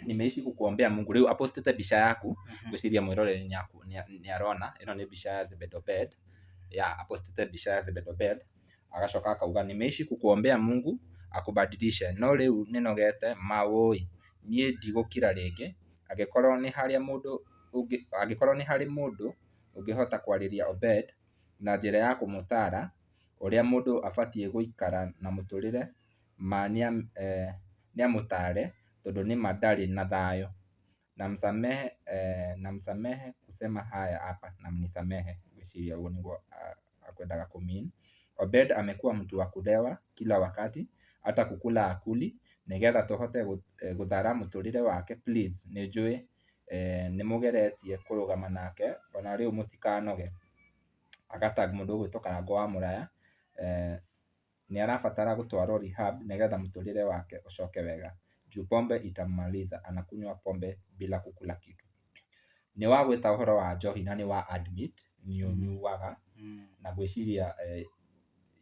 nimeishi kukuombea Mungu. Rĩu apostete mbica yaku, ngwĩciria mwĩroreri nĩ arona ĩno nĩ mbica ya Zebedi Obed, apostete mbica ya Zebedi Obed, agacoka akauga nimeishi kukuombea Mungu akubadilishe, no rĩu nĩnogete maũĩ, niĩ ndigũkira rĩngĩ, angĩkorwo nĩ harĩ mũndũ ũngĩhota kwarĩria Obed na njĩra ya kũmũtara ũrĩa mũndũ abatiĩ gũikara na mũtũrĩre ma nĩamũtare, tondũ nĩma ndarĩ na thayũ. namsamehe kusema haya hapa na mnisamehe, gwĩciria ũguo nĩguo akwendaga kũmean. Obed amekuwa mtu wa kulewa kila wakati, hata kukula akuli, nigetha tũhote gũthara mũtũrĩre wake. Please nĩnjũĩ nĩmũgeretie kũrũgama nake, ona rĩu mũtikanoge. Agatag mũndũ ũgwĩtwo Karango wa Mũraya, nĩarabatara gũtwarwo rehab nigetha mũtũrĩre wake ũcoke wega. Juu pombe itammaliza, anakunywa pombe bila kukula kitu. Nĩ wa gwĩta ũhoro wa njohi na nĩ wa admit nĩũnyuaga, na gwĩciria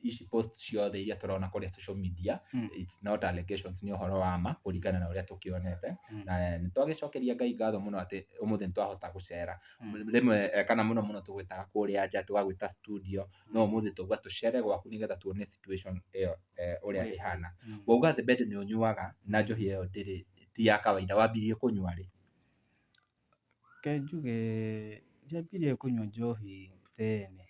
ici post ciothe iria tũrona kũrĩa social media, it's not allegations, nĩ ũhoro wa ma kũringana na ũrĩa tũkĩonete. Na nĩtwagĩcokeria Ngai ngatho mũno atĩ ũmũthĩ nĩtwahota gũcera. Rĩmwe kana mũno mũno tũgwĩtaga kũrĩa nja, tũgagwĩta studio, no ũmũthĩ tũauga tũcere gwaku nĩgetha tuone situation ĩyo ũrĩa ĩhana. Wauga atĩ Bed nĩũnyuaga na njohi ĩyo ti ya kawaida, wambirie kũnyua rĩ? Ke njuge ndiambirie kũnyua njohi tene,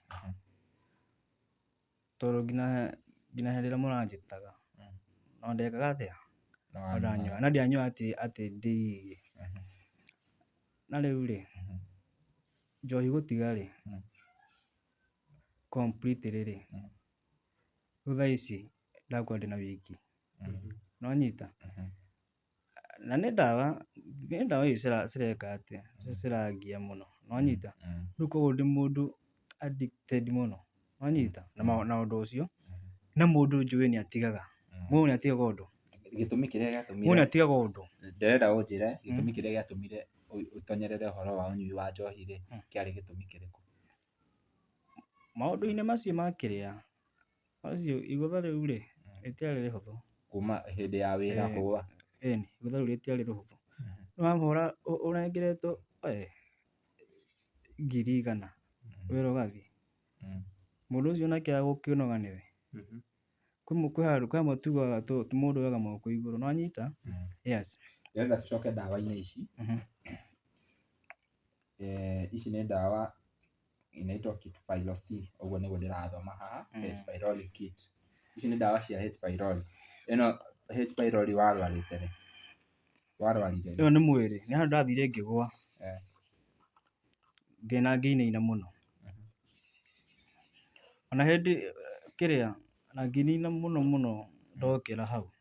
tondũ nginya hĩndĩ ĩrĩa mũranjĩtaga no ndekaga atĩa, no ndanyuaga, na ndianyua atĩ daily. Na rĩu rĩ, njohi gũtiga rĩ, completely rĩ, rĩu thaa ici ndakorwo ndĩna wiki, nĩwanyita, na nĩ ndawa icio cireka atĩ, cirangia mũno, nĩwanyita. Rĩu koguo ndĩ mũndũ addicted mũno, nĩwanyita, na ũndũ ũcio, na mũndũ njũĩ nĩatigaga, mũndũ nĩatigaga ũndũ, gĩtũmi kĩrĩa gĩatũmire, mũndũ nĩatigaga ũndũ. Ndĩrenda ũnjĩre gĩtũmi kĩrĩa gĩatũmire ũtonyerere ũhoro wa ũnyui wa njohi rĩ, kĩarĩ gĩtũmi kĩrĩkũ? Maũndũ-inĩ macio ma kĩrĩa, macio igũtha rĩu rĩ, rĩtiarĩ rĩhũthũ. Kuma hĩndĩ ya wĩra kũa? Ĩni, igũtha rĩu rĩtiarĩ rĩhũthũ. Nĩwahora ũrengeretwo 100,000 wĩra ũgathiĩ, mũndũ ũcio nake agũkĩnoga nĩwe. Kwĩ amwe tugaga mũndũ oyaga moko igũrũ, nĩwanyita? Yes. Ndĩrenda tũcoke ndawa-inĩ ici. Ici nĩ ndawa inaitwa Kit Pilo C, ũguo nĩguo ndĩrathoma haha, H pylori kit. Ici nĩ ndawa cia H pylori. Ĩno H pylori warwarĩte rĩ? Warwarire rĩ? Ĩyo nĩ mwĩrĩ, nĩ handũ ndathire ngĩgũa, ngĩinaina mũno, ona hĩndĩ kĩrĩa, na ngĩinaina mũno ndokĩra hau,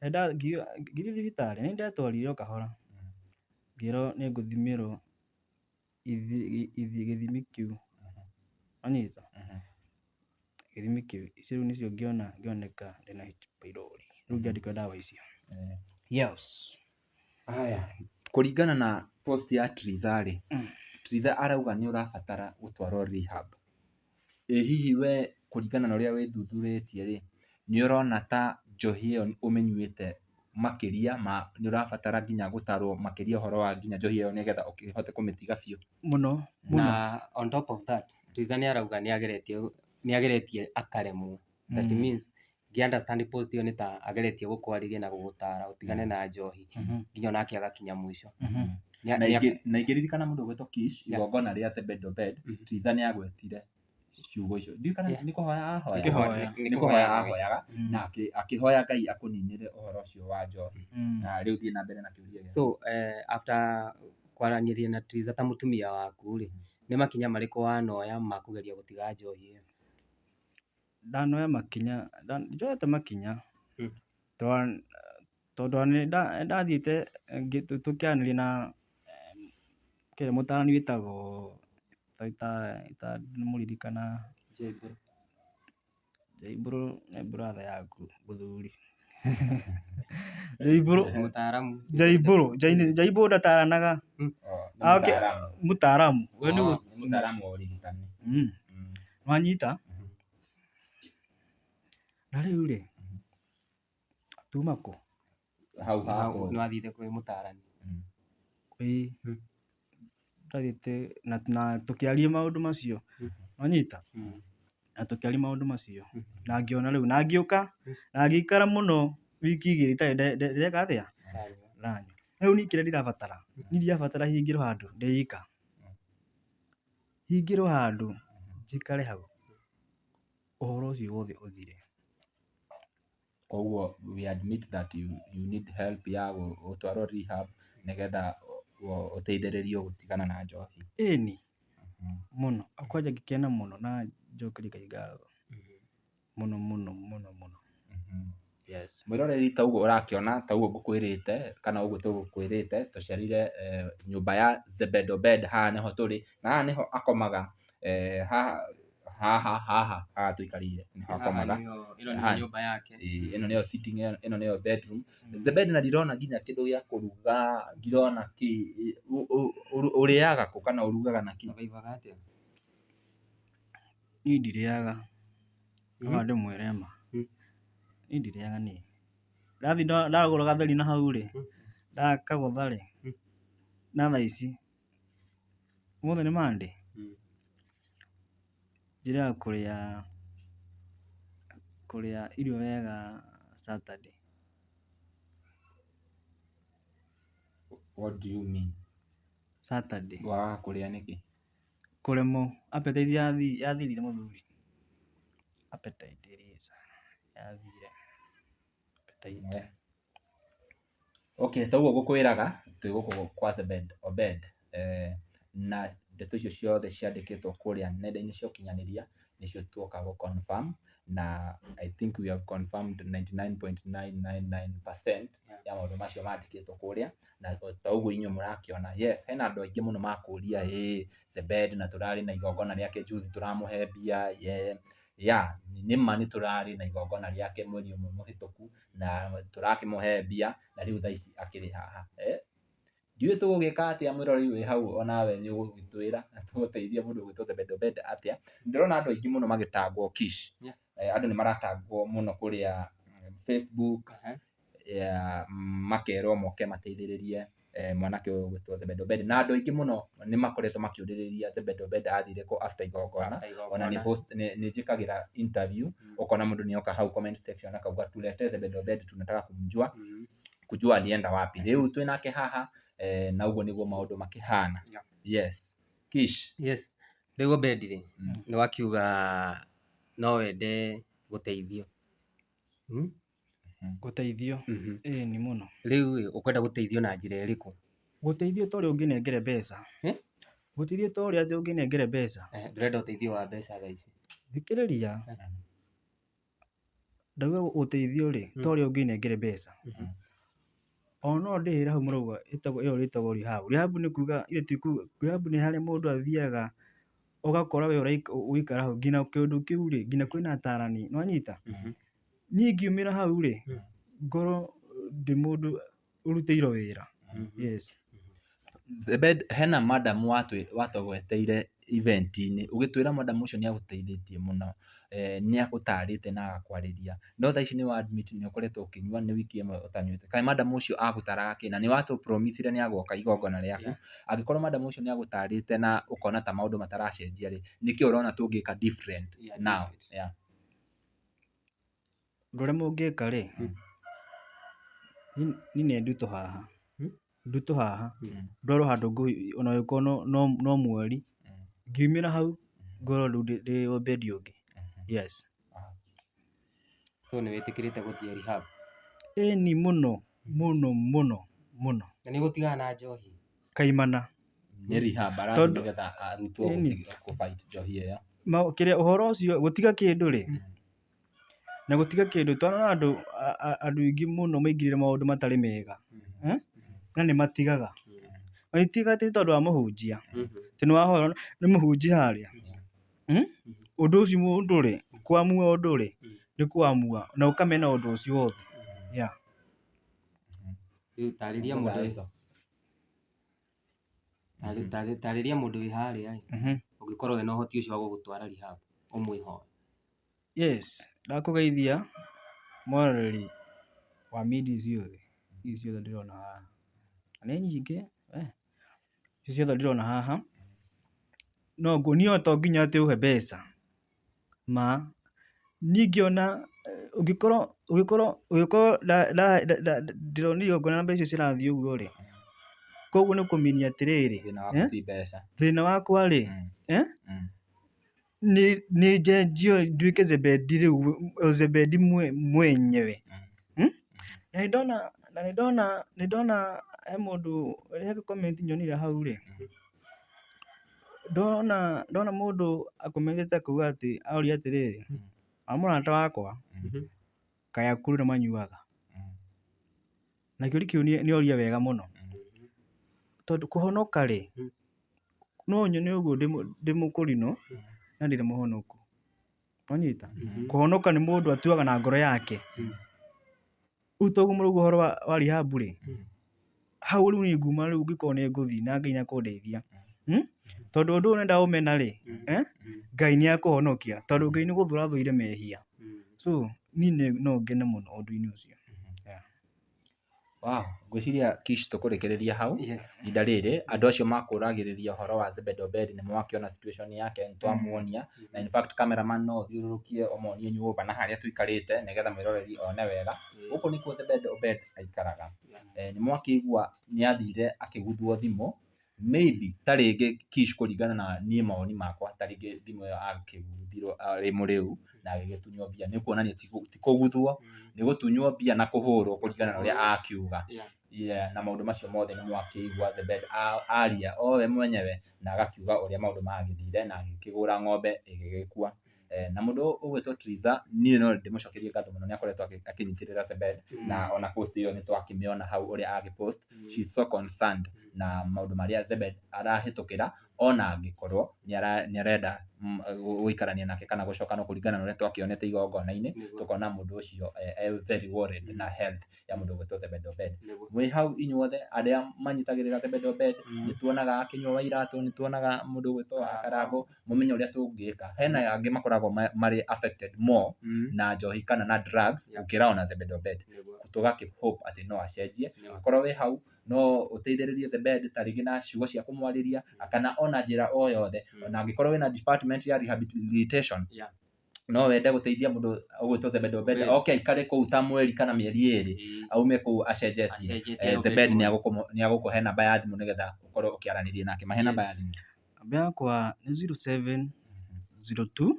ngĩthiĩ thibitarĩ, nĩndetwarire o kahora, ngĩrwo nĩngũthimĩrwo gĩthimi kĩu, wanyita, gĩthimi kĩu, icio rĩu nĩcio ngĩoneka ndĩna H pylori, rĩu ngĩandĩkĩrwo ndawa icio. Yes. Haya, kũringana na post ya Triza rĩ, Triza arauga nĩũrabatara gũtwarwo rehab. Hihi we kũringana na ũrĩa wĩthuthurĩtie rĩ, nĩũrona ta njohi ĩyo ũmĩnyuĩte makĩria ma nĩũrabatara nginya gũtarwo makĩria ũhoro wa nginya njohi ĩyo nĩgetha ũkĩhote kũmĩtiga biũ? Mũno. Na on top of that, Triza nĩarauga nĩageretie akaremwo. That means ngĩ-understand post ĩyo nĩ ta ageretie gũkwarĩria na gũgũtara ũtigane na njohi, nginya onake agakinya mũico. Na ingĩririkana mũndũ ũgwĩtwo Kish, igongona rĩa Zebed Obed, Triza nĩagwetire ciugo icio. Ndiũĩ kana nĩ kũhoya ahoyaga, nĩ kũhoya ahoyaga, na akĩhoya Ngai akũninĩre ũhoro ũcio wa njohi. Na rĩu thiĩ na mbere na kĩũria gĩaku. So, after kwaranĩria na Triza ta mũtumia waku rĩ, nĩ makinya marĩkũ wanoya ma kũgeria gũtiga njohi ĩyo? Ndanoya makinya, njoete makinya, tondũ nĩndathiĩte tũkĩaranĩria na mũtaarani wĩtagwo mũririkana Jaiburu, nĩ brother yaku mũthuri. Jaiburu ndataranaga. Mũtaaramu. Mũtaaramu wa ũrigitani. Wanyita? Na rĩu rĩ, tuma kũ? Hau nĩwathire kwĩ mũtaarani? Ĩĩ, ndathiĩte na tũkĩaria maũndũ macio, wanyita? Na tũkĩaria maũndũ macio, na ngĩona rĩu, na ngĩũka, na ngĩikara mũno wiki igĩrĩ itarĩ ndĩreka atĩa? Ndanyua. Rĩu niĩ kĩrĩa ndĩrabatara, niĩ ndirabatara hingĩrwo handũ ndĩika, hingĩrwo handũ njikare hau, ũhoro ũcio wothe ũthire. Koguo we admit that you need help ya gũtwarwo rehab nĩgetha uteithĩrĩrio gũtigana na njohi. Ĩni mũno kwanja ngĩkena mũno na njokerie Ngai ngatho mũno. Yes. Mwĩroreri ta ũguo ũrakĩona, ta ũguo ngũkwĩrĩte kana ũguo tũgũkwĩrĩte, tũcerire nyũmba ya Zebedo Bed. Haha nĩho tũrĩ na haha nĩho akomaga, haha tũikarĩire nĩho akomaga. Ĩno nĩ nyũmba yake. Ĩno nĩyo sitting, ĩno nĩyo bedroom. Zebed na ndirona nginya kĩndũ gĩa kũruga, ndirona ũrĩaga kũ kana ũrugaga na kĩ? Niĩ ndirĩaga no ndĩmwĩre ma. Niĩ ndirĩaga niĩ. Ndathi ndagũra gatheri na hau rĩ, ndakagũtha rĩ, na thaa ici ũmũthĩ nĩ Monday, njĩraga kũrĩa irio wega Saturday. What do you mean? Saturday. Waga kũrĩa nĩkĩ? Kũremwo appetite yathirire mũthuri. Appetite ĩrĩca yathire. Appetite. Okay, ta ũguo ngũkwĩraga twĩ gũkũ kwa Zebedo Bed, na ndeto icio ciothe ciandĩkĩtwo kũrĩa nenda-inĩ cia ũkinyanĩria nĩcio tuoka gũ confirm, na I think we have confirmed 99.999% ya maũndũ macio mandĩkĩtwo kũrĩa, na ta ũguo inyuĩ mũrakĩona. Yes, hena andũ aingĩ mũno makũria Zebed na tũrarĩ na igongona rĩake juzi tũramũhe mbia. Nĩma nĩ tũrarĩ na igongona rĩake mweri ũmwe mũhĩtũku na tũrakĩmũhe mbia na rĩu thaa ici akĩrĩ haha. Ndiũĩ tũgũgĩka atĩa, mwĩroreri wĩ hau onawe nĩ ũgũgĩtwĩra na tũgũteithie mũndũ ũgwĩtwo Zebedo Bed atĩa. Ndĩrona andũ aingĩ mũno magĩtagwo Kish. Andũ nĩ maratagwo mũno kũrĩa Facebook, makerwo moke mateithĩrĩrie mwanake ũyũ ũgwĩtwo Zebedo Bed, na andũ aingĩ mũno nĩ makoretwo makĩũrĩrĩria Zebedo Bed athire kũ after igongona. Ona nĩ njĩkagĩra interview, ũkona mũndũ nĩoka hau comment section akauga tulete Zebedo Bed, tunataka kujua alienda wapi. Rĩu twĩ nake haha na ũguo nĩguo maũndũ makĩhana. Yes. Kish. Yes. Rĩu Obed rĩ, nĩ wakiuga no wende gũteithio. Gũteithio? Ĩni mũno. Rĩu ũkwenda gũteithio na njĩra ĩrĩkũ? Gũteithio ta ũrĩa ũngĩnengere mbeca. Gũteithio ta ũrĩa ũngĩnengere mbeca. Ndũrenda ũteithio wa mbeca thaa ici? Thikĩrĩria. Ndauga ũteithio rĩ, ta ũrĩa ũngĩnengere mbeca. No ndĩhĩra hau mũrauga ĩyo rĩtagwo rehab. Rehab nĩ kuuga rehab nĩ harĩa mũndũ athiaga ũgakora we ũikara hau nginya kĩndũ kĩu rĩ, nginya kwĩna atarani, nĩwanyita? Niĩ ngiumĩra hau rĩ, ngorwo ndĩ mũndũ ũrutĩirwo wĩra. Yes. Zebed, hena madam watũgweteire event-inĩ, ũgĩtwĩra madam ũcio nĩagũteithĩtie mũno, nĩagũtarĩte na agakwarĩria, no thaa ici nĩ admit nĩ ũkoretwo ũkĩnyua nĩ wiki ĩmwe ũtanyuĩte. Kaĩ madam ũcio agũtaraga kĩ? Na nĩ watũ promise-ire nĩagoka igongona rĩaku. Angĩkorwo madam ũcio nĩagũtarĩte na ũkona ta maũndũ mataracenjia rĩ, nĩkĩĩ ũrona tũngĩka different now? Ũndũ ũrĩa mũngĩka rĩ, niĩ nĩ ndutũ haha, ndwarwo handũ ona gũkorwo no mweri, ngiumĩra hau ngorwo rĩu ndĩ Obed ũngĩ. Yes. So nĩ wĩtĩkĩrĩte gũthiĩ rehab? Ĩni mũno. Na nĩ gũtigana na njohi? Kaimana. Nĩ rehab arathiĩ nĩgetha arutwo kũ-fight njohi ĩyo. Kĩrĩa ũhoro ũcio gũtiga kĩndũ rĩ, na gũtiga kĩndũ, twana andũ aingĩ mũno maingĩrĩre maũndũ matarĩ mega na nĩ matigaga. Matigaga tĩ tondũ wa mũhunjia, tĩ nĩwahora nĩ mũhunjia harĩa. Ũndũ ũcio mũndũ rĩ, kwamua ũndũ rĩ, nĩ kwamua na ũkamena ũndũ ũcio wothe. Rĩu tarĩria mũndũ wĩ harĩa ũngĩkorwo wĩna ũhoti ũcio wa gũgũtwara rehab, ũmwĩhoe. Yes, ndakũgeithia mwĩroreri wa media ici ciothe ndĩrona haha. Nĩ nyingĩ, ici ciothe ndĩrona haha. No niĩ to nginya atĩ ũhe mbeca. Niĩ ngĩona ũngĩkorwo ndĩrona igongona na mbeca icio cirathiĩ ũguo rĩ, koguo nĩ kũmĩnia atĩrĩrĩ, thĩna wakwa rĩ, nĩ njenjio nduĩke Zebedi rĩu, Zebedi mwenyewe. Na ndona na nĩ ndona he mũndũ he comment nyonire hau rĩ, ndona mũndũ akomentete kuuga atĩ aũria atĩrĩrĩ, wa mũrata wakwa kaĩ akũrũ nĩ manyuaga? Na kĩũria kĩu nĩ oria wega mũno, tondũ kũhonoka rĩ, no nyone ũguo ndĩ mũkũrinũ na ndirĩ mũhonoku, wanyita? Kũhonoka nĩ mũndũ atuaga na ngoro yake. Rĩu toguo mũrauga ũhoro wa rehab rĩ, hau rĩu niĩ nguma rĩu ngĩkorwo nĩ ngũthiĩ na Ngai nĩ ekũndeithia, tondũ ũndũ ũyũ nenda ũmena rĩ, Ngai nĩ ekũhonokia, tondũ Ngai nĩ gũthũra athũire mehia. So niĩ no ngene mũno ũndũ-inĩ ũcio. Wow, ngwĩciria Kish tũkũrĩkĩrĩria hau. Ihinda rĩrĩ andũ acio makũragĩrĩria ũhoro wa Zebed Obed nĩ mwakĩona situation yake nĩ twamuonia, na in fact cameraman no ũthiũrũrũkie ũmonie nyũmba na harĩa tũikarĩte nĩgetha mwĩroreri one wega. Gũkũ nĩkuo Zebed Obed aikaraga. Nĩ mwakĩigua nĩ athire akĩguthwo thimũ, maybe ta rĩngĩ Kish kũringana na niĩ mawoni makwa, ta rĩngĩ thimũ ĩyo akĩguthirwo arĩ mũrĩu na agĩgĩtunywo mbia, nĩ kuonania ti kũguthwo, nĩ gũtunywo mbia na kũhũrwo kũringana na ũrĩa akiuga. Na maũndũ macio mothe nĩ mwakĩigua Zebed aria o we mwenyewe na agakiuga ũrĩa maũndũ magĩthire na agĩkĩgũra ng'ombe ĩgĩgĩkua. Na mũndũ ũgwĩtwo Triza, niĩ no ndĩmũcokerie ngatho mũno nĩ akoretwo akĩnyitĩrĩra Zebed, na ona post ĩyo nĩ twakĩmĩona hau ũrĩa agĩ-post. She is so concerned na maũndũ marĩa Zebed arahĩtũkĩra, ona angĩkorwo nĩ arenda gũikarania nake kana gũcokana kũringana na ũrĩa twakĩonete igongona-inĩ, tũkona mũndũ ũcio very worried na health ya mũndũ ũgwĩtwo Zebed Obed. Mwĩ hau inyuothe arĩa manyitagĩrĩra Zebed Obed, nĩ tuonaga akĩnyua iratũ, nĩ tuonaga mũndũ ũgwĩtwo Karangũ, mũmenye ũrĩa tũngĩka. Hena angĩ makoragwo marĩ affected more na njohi kana na drugs gũkĩra ona Zebed Obed. Tũgakĩ hope atĩ no acenjie, akorwo wĩ hau no ũteithĩrĩrie Zebed ta rĩngĩ na ciugo cia kũmwarĩria kana ona njĩra o yothe, ona angĩkorwo wĩna department ya rehabilitation, no wende gũteithia mũndũ ũgwĩtwo Zebed Obed, oke aikare kũu ta mweri kana mĩeri 2 aume kũu acenjetie. Zebed nĩ agũkũhe namba ya thimũ nĩgetha ũkorwo ũkĩaranĩria nake. Mahe namba ya thimũ. Namba yakwa nĩ 0702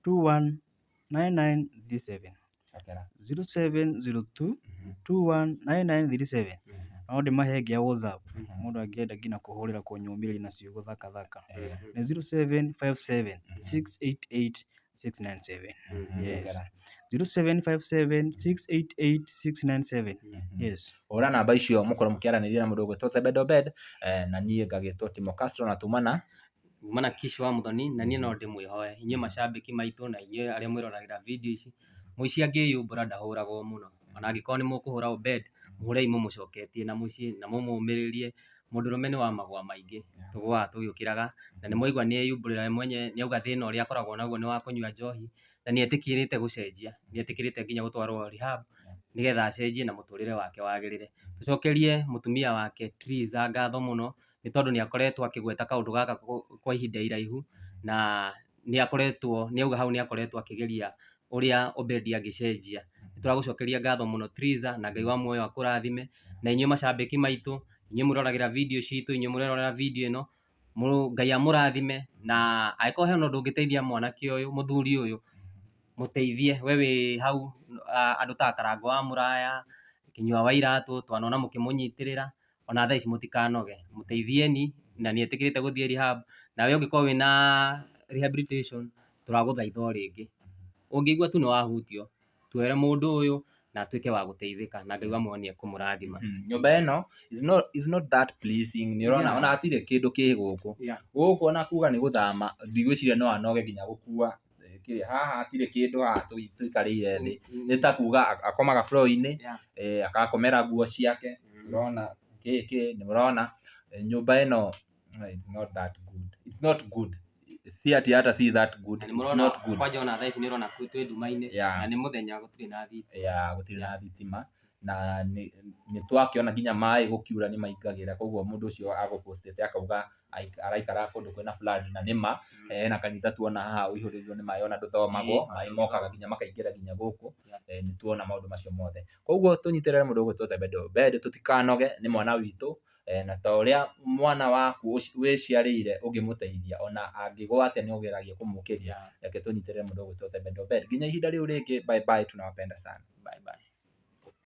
219937. 0702 219937. No ndĩmahe ngĩa WhatsApp, mũndũ angĩenda nginya kũhũrĩra kũnyũmĩrĩria na ciugo thaka thaka. Nĩ 0757 688 697. Yes. 0757 688 697. Yes. Hũra namba icio mũkorwo mũkĩaranĩria na mũndũ ũgwĩtwo Zebed Obed, na niĩ ngagĩtwo Timo Castro na tumana Kish wa Muthoni, na niĩ no ndĩmwĩhoe inyuĩ macambĩki maitũ na inyuĩ arĩa mwĩroragĩra video ici, mũici angĩyumbũra ndahũragwo mũno, ona angĩkorwo nĩ mũkũhũra Obed, mũhũrei mũmũcoketie na mũciĩ na mũmũmĩrĩrie. Mũndũrũme nĩ wa magwa maingĩ, tũgũaga tũgĩũkĩraga, na nĩ mwaigua nĩ eyumbũrĩra we mwenye, nĩ auga thĩna ũrĩa akoragwo naguo nĩ wa kũnyua njohi, na nĩ etĩkĩrĩte gũcenjia, nĩ etĩkĩrĩte nginya gũtwarwo rehab nĩgetha acenjie na mũtũrĩre wake wagĩrĩre. Tũcokerie mũtumia wake Triza ngatho mũno, nĩ tondũ nĩ akoretwo akĩgweta kaũndũ gaka kwa ihinda iraihu, na nĩ auga hau nĩ akoretwo akĩgeria ũrĩa Obed angĩcenjia. Nĩ tũragũcokeria ngatho mũno Triza, na Ngai wa muoyo akũrathime. Na inyuĩ macambĩki maitũ, inyuĩ mũroragĩra video citũ, inyuĩ mũroragĩra video ĩno, Ngai amũrathime, na angĩkorwo he ũndũ ũngĩteithia mwanake ũyũ, mũthuri ũyũ, mũteithie. We wĩ hau andũ ta Karangũ wa Mũraya, Kĩnyua wa Iratũ, twanona mũkĩmũnyitĩrĩra, ona thaa ici mũtikanoge, mũteithieni, na nĩ etĩkĩrĩte gũthiĩ rehab. Nawe ũngĩkorwo wĩna rehabilitation, tũragũthaitha o rĩngĩ. Ũngĩigua tu nĩ wahutio, twĩre mũndũ ũyũ na atuĩke wa gũteithĩka, na Ngai wa muoyo nĩ ekũmũrathima. Nyũmba ĩno is not that pleasing. Nĩ ũrona ona hatirĩ kĩndũ kĩ gũkũ. Gũkũ ona kuga nĩ gũthama, ndigwĩciria no anoge nginya gũkua kĩrĩa haha, hatirĩ kĩndũ haha tũikarĩire thĩ. Nĩ ta kuga akomaga floor-inĩ, agakomera nguo ciake. Ũrona gĩkĩ, nĩ mũrona nyũmba ĩno it's not that good. It's not good. Si ati hata si that good. It's not good. Kwanja ona thaa ici nĩ ũrona twĩ nduma-inĩ, na nĩ mũthenya gũtirĩ na thitima. Gũtirĩ na thitima, na nĩ twakĩona nginya maĩ gũkiura nĩ maingagĩra, koguo mũndũ ũcio agũ-post-ĩte akauga araikara kũndũ kwĩna flood, na nĩma hena kanitha tuona haha ũihũrĩtwo nĩ maĩ, ona ndũthomagwo, maĩ mokaga nginya makaingĩra nginya gũkũ. Nĩ tuona maũndũ macio mothe, koguo tũnyitĩrĩre mũndũ ũgwĩtwo Zebed Obed, tũtikanoge, nĩ mwana witũ, na ta ũrĩa mwana waku wĩciarĩire ũngĩmũteithia, ona angĩgũa atĩa nĩ ũgeragia kũmũkĩria, reke tũnyitĩrĩre mũndũ ũgwĩtwo Zebed Obed. Nginya ihinda rĩu rĩngĩ, bye bye, tunawapenda sana. Bye bye.